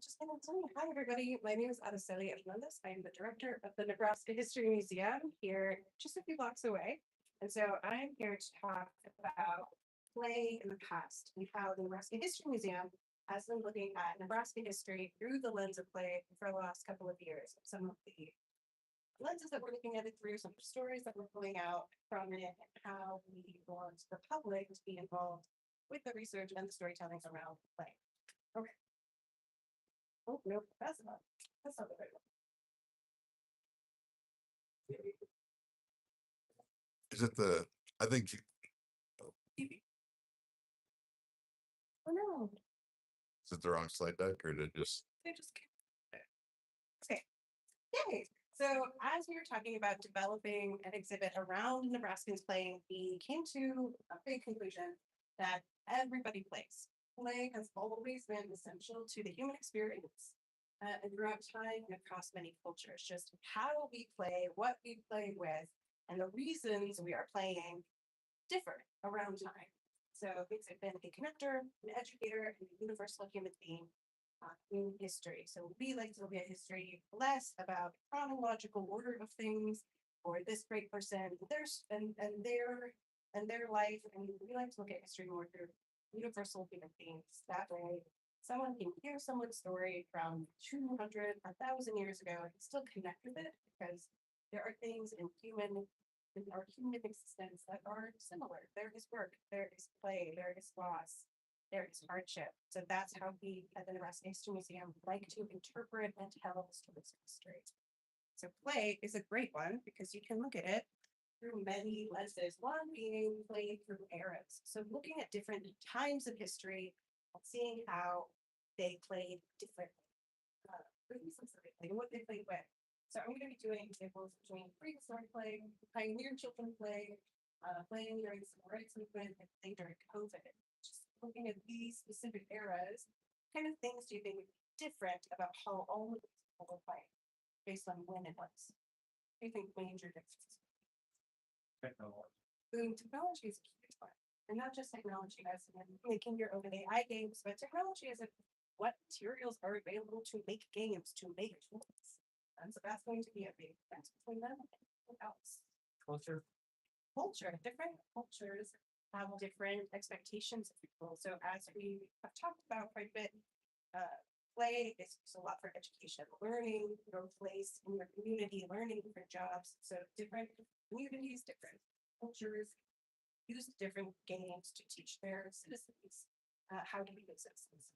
just gonna tell you, hi everybody. My name is Araceli Hernandez. I am the director of the Nebraska History Museum here just a few blocks away. And so I'm here to talk about play in the past and how the Nebraska History Museum has been looking at Nebraska history through the lens of play for the last couple of years. Some of the lenses that we're looking at it through, some stories that we're pulling out from it, and how we want the public to be involved with the research and the storytelling around play. Okay. Oh, no, that's not the right one. Is it the, I think, Oh no, is it the wrong slide deck or did it just, they just okay. Yay. So as we were talking about developing an exhibit around Nebraskans playing, we came to a big conclusion that everybody plays. Play has always been essential to the human experience. And throughout time and across many cultures, just how we play, what we play with, and the reasons we are playing differ around time. So it's been a connector, an educator, and a universal human being in history. So we like to look at history less about chronological order of things or this great person, their life, and we like to look at history more through universal human beings. That way, someone can hear someone's story from 200, 1,000 years ago and still connect with it because there are things in our human existence that are similar. There is work, there is play, there is loss, there is hardship. So that's how we at the Nebraska History Museum like to interpret and tell stories of history. So play is a great one because you can look at it through many lenses, one being played through eras. So looking at different times of history and seeing how they played differently, and what they played with. So I'm going to be doing examples between prehistoric play, pioneer children play, playing during civil rights movement, and playing during COVID. Just looking at these specific eras, kind of things do you think would be different about how all of these people were playing based on when it was? I think major differences. Technology is a huge one. And not just technology as in making your own AI games, but technology as in what materials are available to make games, to make tools. And so that's going to be a big difference between them and anything else. Culture. Different cultures have different expectations of people. So as we have talked about quite a bit, play is used a lot for education, learning your place in your community, learning for jobs. So different communities, different cultures use different games to teach their citizens how to be good citizens.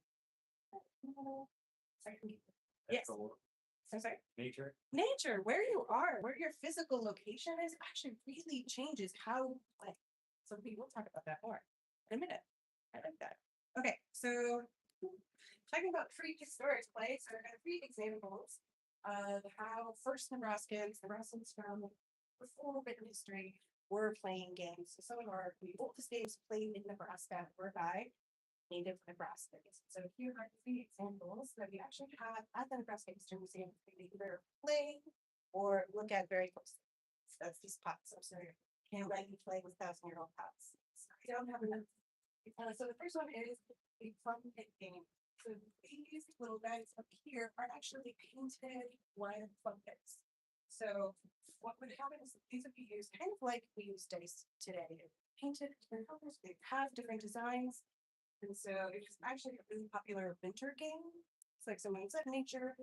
Sorry. Yes. I'm sorry. Nature, where you are, where your physical location is, actually really changes how you play. So we will talk about that more in a minute. I like that. Okay, so talking about prehistoric play, so I have 3 examples of how first Nebraskans from before written history were playing games. So some of the oldest games played in Nebraska were by native Nebraskans. So here are 3 examples that we actually have at the Nebraska History Museum that we either play or look at very closely. So that's these pots. I'm sorry, can't let you play with 1,000-year-old pots. So I don't have enough. So the first one is a fun pit game. So these little guys up here are actually painted wild fun pits. So what would happen is these would be used kind of like we use dice today. Painted different colors, they have different designs. And so it's actually a really popular winter game. It's like someone said, nature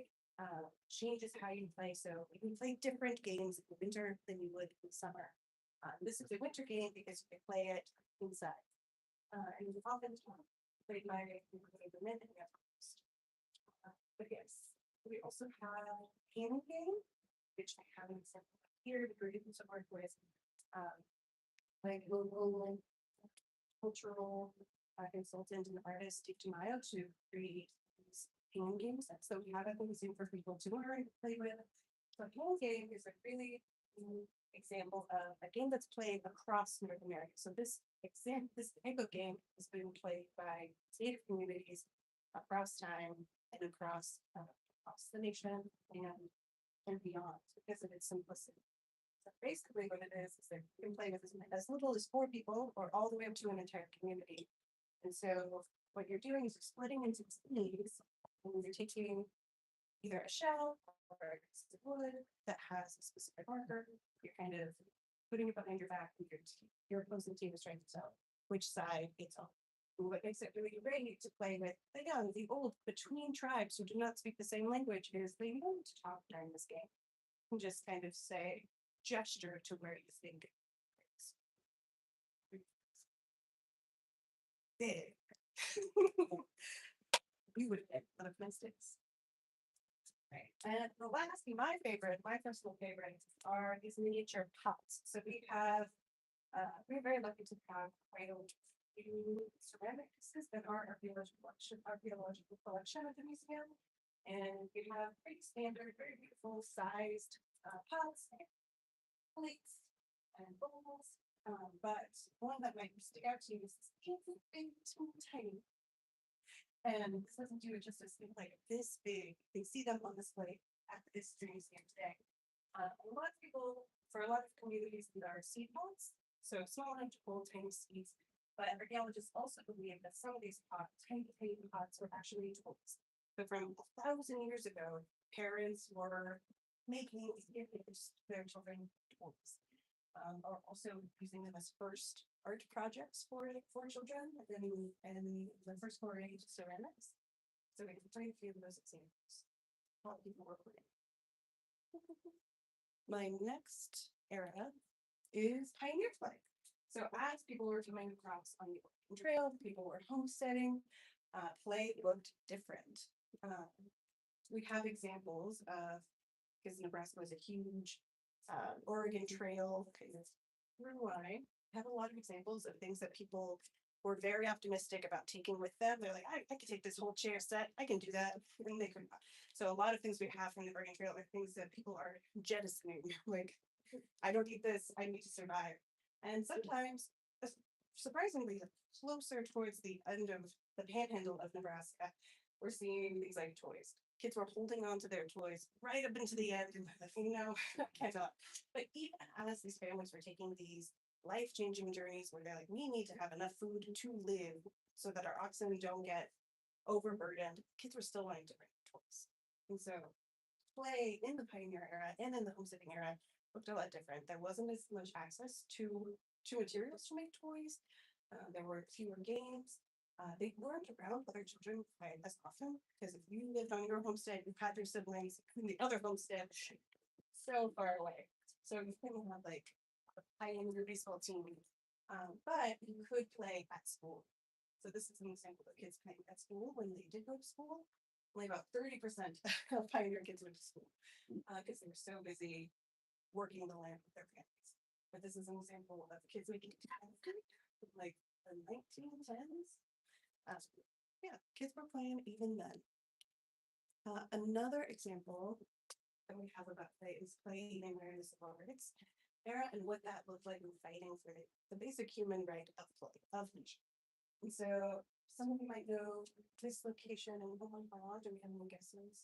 changes how you play. So you can play different games in the winter than you would in summer. This is a winter game because you can play it inside. And it's often played by the men and the host. But yes, we also have a painting game, which I have an example here that we're doing some work with, like local cultural consultant and artist Steve DeMaio to create these painting games. And so we have a museum for people to learn and play with. So a painting game is a really example of a game that's played across North America. So this type of game has been played by native communities across time and across the nation and beyond because of its simplicity. So basically what it is that you can play with as little as 4 people or all the way up to an entire community. And so what you're doing is you're splitting into teams And you're taking either a shell or a piece of wood that has a specific marker. You're kind of putting it behind your back, and your opposing team is trying to tell which side it's on. What makes it really great to play with the young, the old, between tribes who do not speak the same language is they know to talk during this game. And just kind of say, gesture to where you think it's big. We would get one of mistakes. Right. And the last, my favorite, my personal favorites are these miniature pots. So we're very lucky to have quite a few ceramic pieces that are archaeological collection at the museum. And we have pretty standard, very beautiful sized pots, plates, and bowls. But one that might stick out to you is this big, tiny. And this doesn't do it justice. They're like this big. They see them on display at the History Museum today. A lot of people, for a lot of communities, these are seed pots. So small enough to hold tiny seeds. But archaeologists also believe that some of these pots, tiny pots, were actually tools. So from 1,000 years ago, parents were making their children tools. Are also using them as first art projects for children, and the first foray into ceramics. So we can find a few of those examples. How people were putting. My next era is pioneer play. So as people were coming across on the Oregon Trail, people were homesteading, play looked different. We have examples of, because Nebraska was a huge Oregon Trail through line, have a lot of examples of things that people were very optimistic about taking with them. They're like, I could take this whole chair set, I can do that, and they could not. So a lot of things we have from the Oregon Trail are things that people are jettisoning. Like, I don't need this, I need to survive. And sometimes, surprisingly, closer towards the end of the panhandle of Nebraska, we're seeing these like toys. Kids were holding on to their toys right up into the end, and I cannot. But even as these families were taking these life-changing journeys where they're like, we need to have enough food to live so that our oxen don't get overburdened, kids were still wanting to bring toys. And so play in the pioneer era and in the homesteading era looked a lot different. There wasn't as much access to materials to make toys. There were fewer games. They weren't around other children quite as often, because if you lived on your homestead, you had your siblings in the other homestead so far away. So you couldn't have like a pioneer baseball team, but you could play at school. So this is an example of kids playing at school when they did go to school. Only about 30% of pioneer kids went to school because they were so busy working the land with their families. But this is an example of kids making like the 1910s. Yeah, kids were playing even then. Another example that we have about play is playing in the civil rights era and what that looked like in fighting for the basic human right of play, of leisure. And so some of you might know this location in Kalhorn. Do we have any guesses?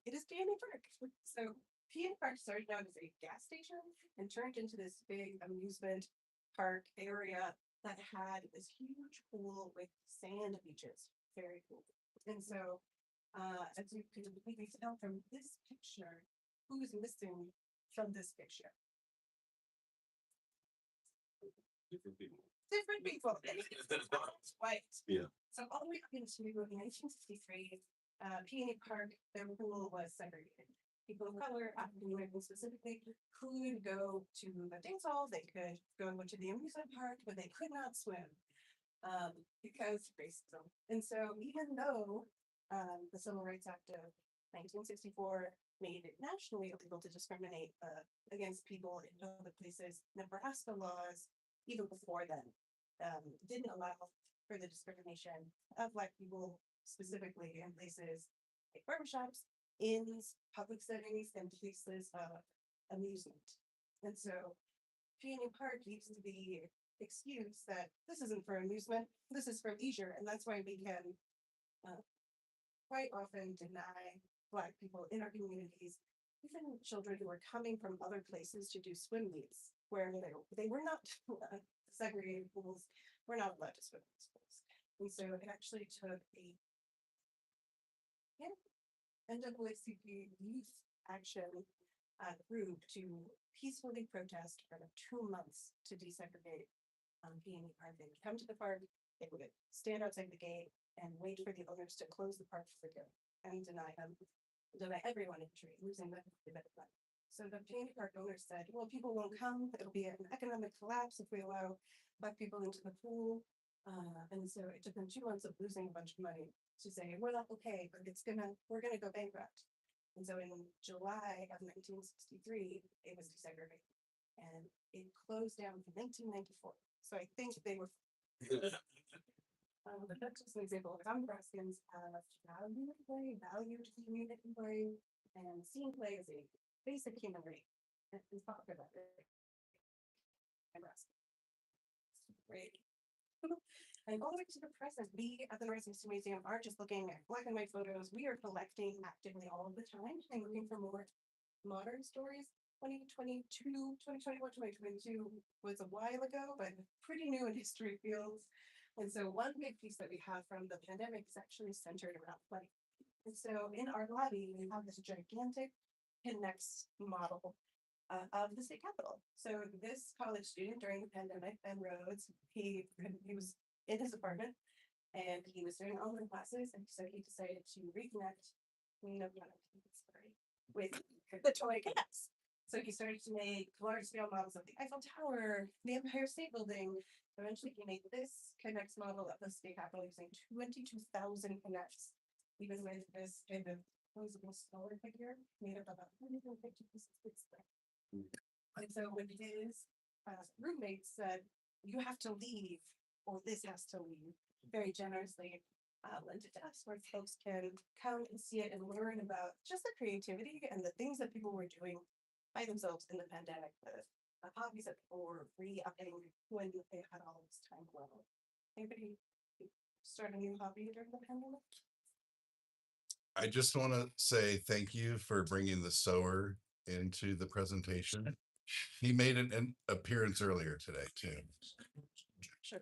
It is Peony Park. So Peony Park started out as a gas station and turned into this big amusement park area that had this huge pool with sand beaches. Very cool. And so, as you can completely tell from this picture, who's missing from this picture? Different people. Different people. White. Yeah. So all the way up into 1963, Peony Park, their pool was segregated. People of color, African Americans specifically, could go to the dance hall, they could go to the amusement park, but they could not swim because racism. And so even though the Civil Rights Act of 1964 made it nationally illegal to discriminate against people in other places, Nebraska laws, even before then, didn't allow for the discrimination of Black people, specifically in places like barbershops, inns, public settings, and places of amusement. And so Peony Park used to be excuse that this isn't for amusement, this is for leisure, and that's why we can quite often deny Black people in our communities, even children who are coming from other places to do swim meets, where they were not segregated pools, were not allowed to swim in these pools. And so it actually took a NAACP Youth Action group to peacefully protest for 2 months to desegregate being part. They would come to the park, they would stand outside the gate and wait for the owners to close the park for good and deny everyone entry, losing the benefit. So the community park owners said, well, people won't come, it'll be an economic collapse if we allow Black people into the pool. And so it took them 2 months of losing a bunch of money to say, we're not okay, but we're gonna go bankrupt. And so in July of 1963, it was desegregated and it closed down in 1994. So I think they were, but that's just an example of how Nebraskans have valued play, valued community play, and seeing play as a basic human right. And thought about it. Nebraska. Right. And all the way to the present, we at the Nebraska History Museum aren't just looking at black and white photos. We are collecting actively all the time and looking for more modern stories. 2021, 2022 was a while ago, but pretty new in history fields. And so one big piece that we have from the pandemic is actually centered around play. And so in our lobby, we have this gigantic Connects model of the state capitol. So this college student during the pandemic, Ben Rhodes, he was in his apartment and he was doing online classes, and so he decided to reconnect with the toy cats. So he started to make large scale models of the Eiffel Tower, the Empire State Building. Eventually he made this Connects model of the state capitol using 22,000 Connects, even with this kind of posable smaller figure made up of 150 pieces of stuff. And so when his roommates said, you have to leave, or this has to leave, very generously lent it to us where folks can come and see it and learn about just the creativity and the things that people were doing by themselves in the pandemic, the hobbies that people were re-upping when they had all this time alone. Anybody start a new hobby during the pandemic? I just want to say thank you for bringing the sewer into the presentation. He made an appearance earlier today too. Sure.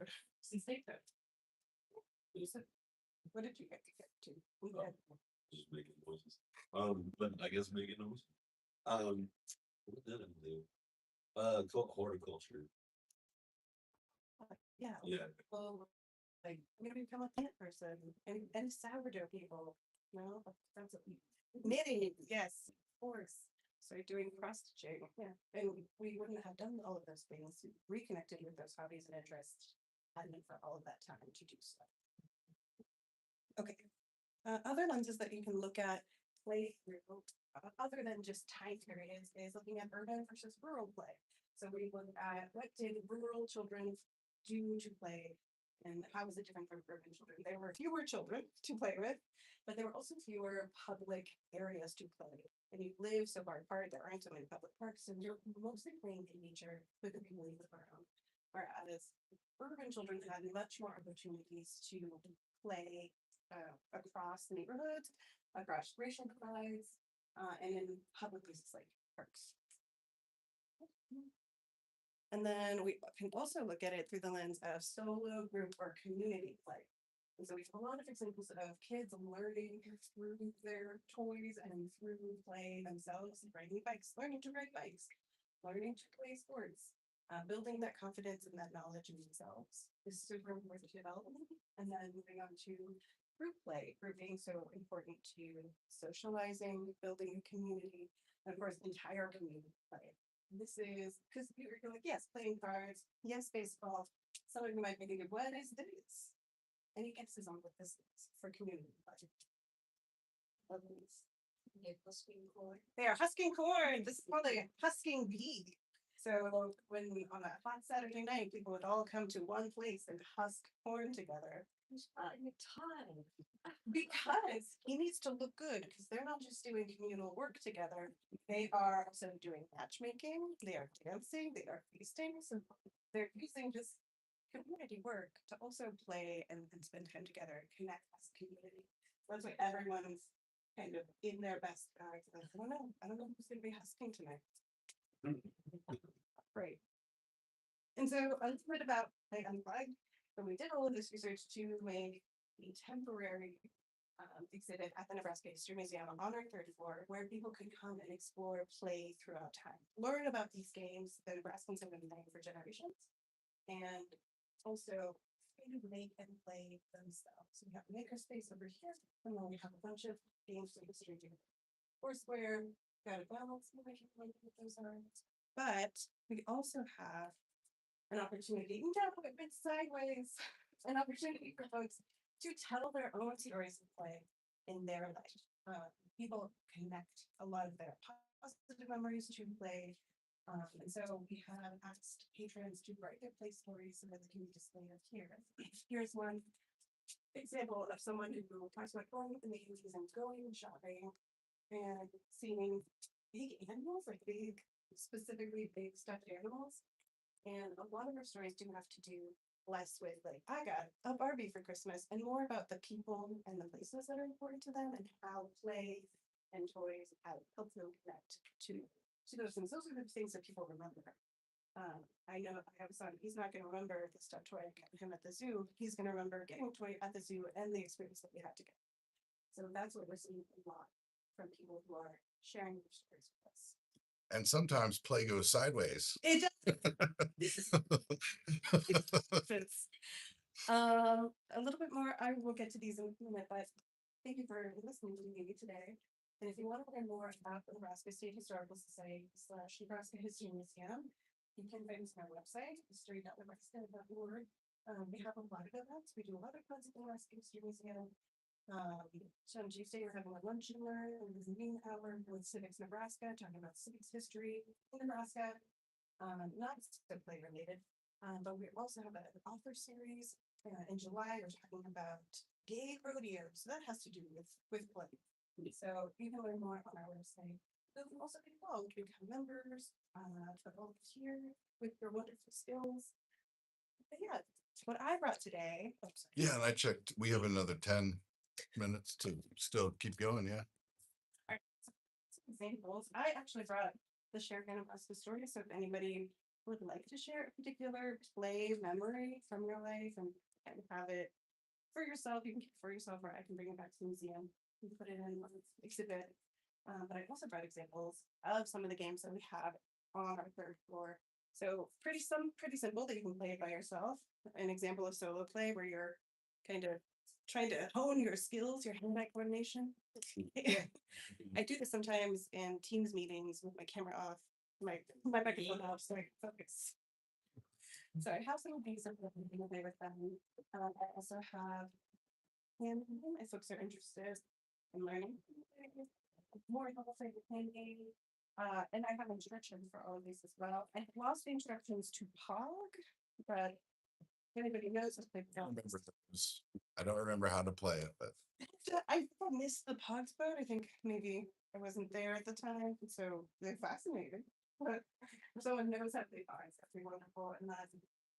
What did you get to? Just making noises. But I guess making noises. What did I do? Horticulture. Yeah. Yeah. Well, like I'm gonna become a plant person and sourdough people. No, that's what we knitting. Yes, of course. So doing cross stitching. Yeah, and we wouldn't have done all of those things. Reconnected with those hobbies and interests. Hadn't been for all of that time to do so. Okay. Other lenses that you can look at play through, other than just time periods, is looking at urban versus rural play. So we look at what did rural children do to play, and how is it different from urban children? There were fewer children to play with, but there were also fewer public areas to play. And you live so far apart, there aren't so many public parks, and you're mostly playing in nature with the community of our own. Whereas urban children had much more opportunities to play across neighborhoods, across racial divides, and in public places like parks. And then we can also look at it through the lens of solo, group, or community play. And so we have a lot of examples of kids learning through their toys and through play themselves, riding bikes, learning to ride bikes, learning to play sports, building that confidence and that knowledge in themselves is super important to development. And then moving on to group play, group being so important to socializing, building a community, and of course, entire community play. This is because you're like, yes, playing cards, yes, baseball. Some of you might be thinking, what is this? Any guesses on what this is for community play? They are husking corn. This is called a husking bee. So when on a hot Saturday night, people would all come to one place and husk corn together. Because he needs to look good, because they're not just doing communal work together, they are also doing matchmaking, they are dancing, they are feasting, so they're using this community work to also play and spend time together and connect as a community. That's why everyone's kind of in their best bag. I don't know who's gonna be husking tonight. Right. And so a little bit about Play Unplugged. So we did all of this research to make a temporary exhibit at the Nebraska History Museum on our third floor, where people could come and explore play throughout time, learn about these games that Nebraskans have been playing for generations, and also make and play themselves. So we have a makerspace over here, and then we have a bunch of games from history too. Foursquare, got a balance, maybe I can like what those are. But we also have an opportunity, no, it went sideways, an opportunity for folks to tell their own stories of play in their life. People connect a lot of their positive memories to play. And so we have asked patrons to write their play stories so that they can be displayed up here. Here's one example of someone who talks about going in the 80s and going shopping and seeing big animals, like big, specifically big stuffed animals. And a lot of our stories do have to do less with like, I got a Barbie for Christmas, and more about the people and the places that are important to them and how play and toys have helped them connect to those things. Those are the things that people remember. I know I have a son, he's not going to remember the stuffed toy I got him at the zoo. He's going to remember getting a toy at the zoo and the experience that we had together. So that's what we're seeing a lot from people who are sharing their stories with us. And sometimes play goes sideways. It does. A little bit more, I will get to these in a minute, but thank you for listening to me today. And if you want to learn more about the Nebraska State Historical Society / Nebraska History Museum, you can find us on our website, history.nebraska.org. We have a lot of events. We do a lot of events at the Nebraska History Museum. So on Tuesday, we're having a lunch and learn and there's a meeting hour with Civics Nebraska, talking about civics history in Nebraska. Not play related, but we also have an author series in July. We're talking about gay rodeo, so that has to do with play. So you can learn more on our website. You can also be involved, become members, to volunteer with your wonderful skills. But yeah, what I brought today. Yeah, and I checked. We have another 10 minutes to still keep going. Yeah. All right. Some examples. I actually brought the shared Nebraska story. So if anybody would like to share a particular play memory from your life and have it for yourself, you can keep it for yourself, or I can bring it back to the museum and put it in an exhibit. But I also brought examples of some of the games that we have on our third floor. So pretty simple that you can play it by yourself. An example of solo play where you're kind of trying to hone your skills, your hand-eye coordination. I do this sometimes in Teams meetings with my camera off, my microphone off, so I can focus. So I have some of these that I'm going to play with them. I also have hand game if folks are interested in learning more about the hand game. And I have instructions for all of these as well. I lost the instructions to POG, but if anybody knows if they've done Remember those. I don't remember how to play it, but I missed the POGs boat. I think maybe I wasn't there at the time, so they're fascinating. But if someone knows how to play POGs, that'd be wonderful. And then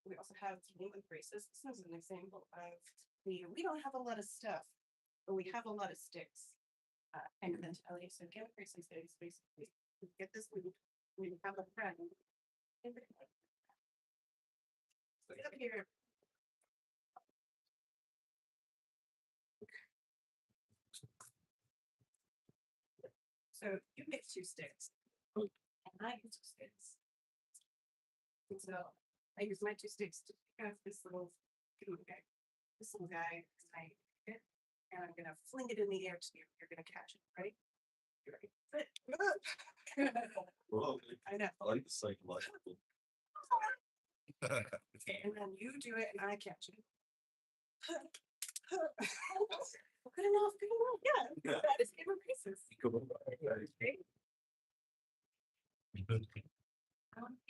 we also have game with braces. This is an example of we don't have a lot of stuff, but we have a lot of sticks. And mentality. So game with braces is basically get this loop. We have a friend. So up here. So you get 2 sticks, and I get 2 sticks. And so I use my 2 sticks to pick up this little guy, and I'm gonna fling it in the air to you. You're gonna catch it, right? You're right. Well, I know. I like the psychological. And then you do it, and I catch it. Good enough. Yeah, that is game of braces.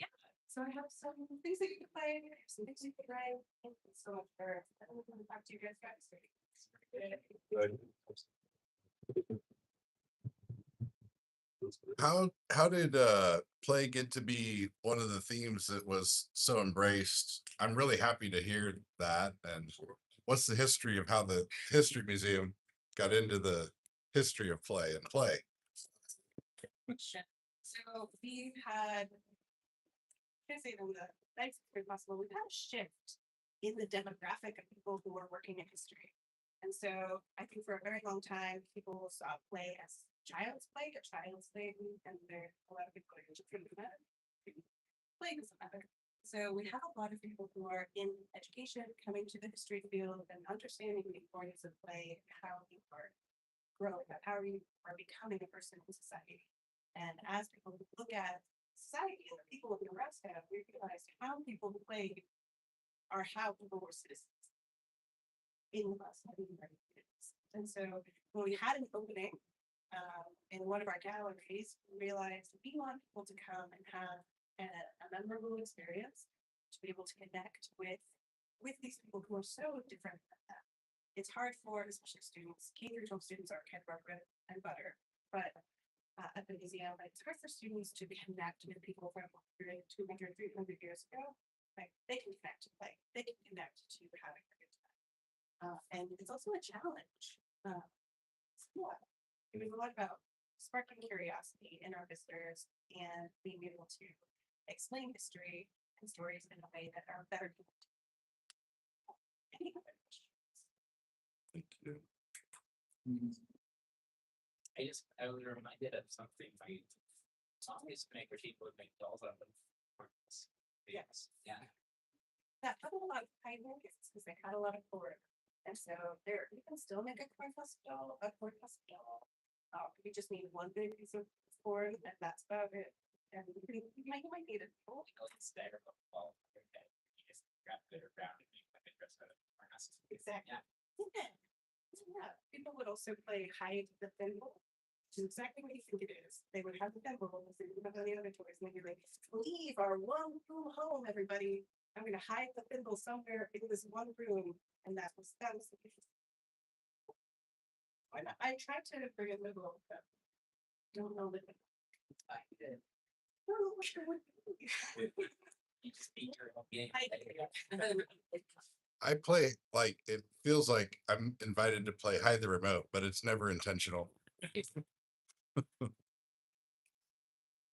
Yeah, so I have some things that you can play, some things you can write. Thank you so much for talk to you guys. how did play get to be one of the themes that was so embraced? I'm really happy to hear that. And what's the history of how the History Museum got into the history of play and play? So we had, I say them the nicest way possible. We've had a shift in the demographic of people who are working in history. And so I think for a very long time, people saw play as child's play or child's thing, and there a lot of people are different from that. Play doesn't matter. So we have a lot of people who are in education coming to the history field and understanding the importance of play, how you are growing up, how you are becoming a person in society. And as people look at society and the people of Nebraska, we realize how people played are how people were citizens in Nebraska. And so when we had an opening in one of our galleries, we realized we want people to come and have a memorable experience, to be able to connect with these people who are so different than them. It's hard for especially students, K-12 students are kind of our bread and butter, but at the museum, it's hard for students to connect with people from 100, 200, 300 years ago. Like they can connect to play, they can connect to having a good time. And it's also a challenge. It was a lot about sparking curiosity in our visitors and being able to explain history and stories in a way that are better connected. Any other questions? Thank you. I was reminded of something my songist maker people would make dolls out of ornaments. Yes. Yeah. That had a lot of pioneers because they had a lot of corn. And so you can still make a corn husk doll, you just need one big piece of corn, and that's about it. And you might need it. Instead of a ball, you just wrap it around and make like a dress out of harness. Exactly. Yeah. Yeah. People would also play hide the thimble. Which is exactly what you think it is. They would have the thimble, they would have any other toys, and they'd be like, leave our one room home, everybody. I'm gonna hide the thimble somewhere in this one room. And that was the case. Why not? I tried to bring a little, but don't know that. I did. Oh, I wish I would. You just beat your own game. I play like it feels like I'm invited to play hide the remote, but it's never intentional.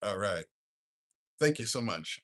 All right. Thank you so much.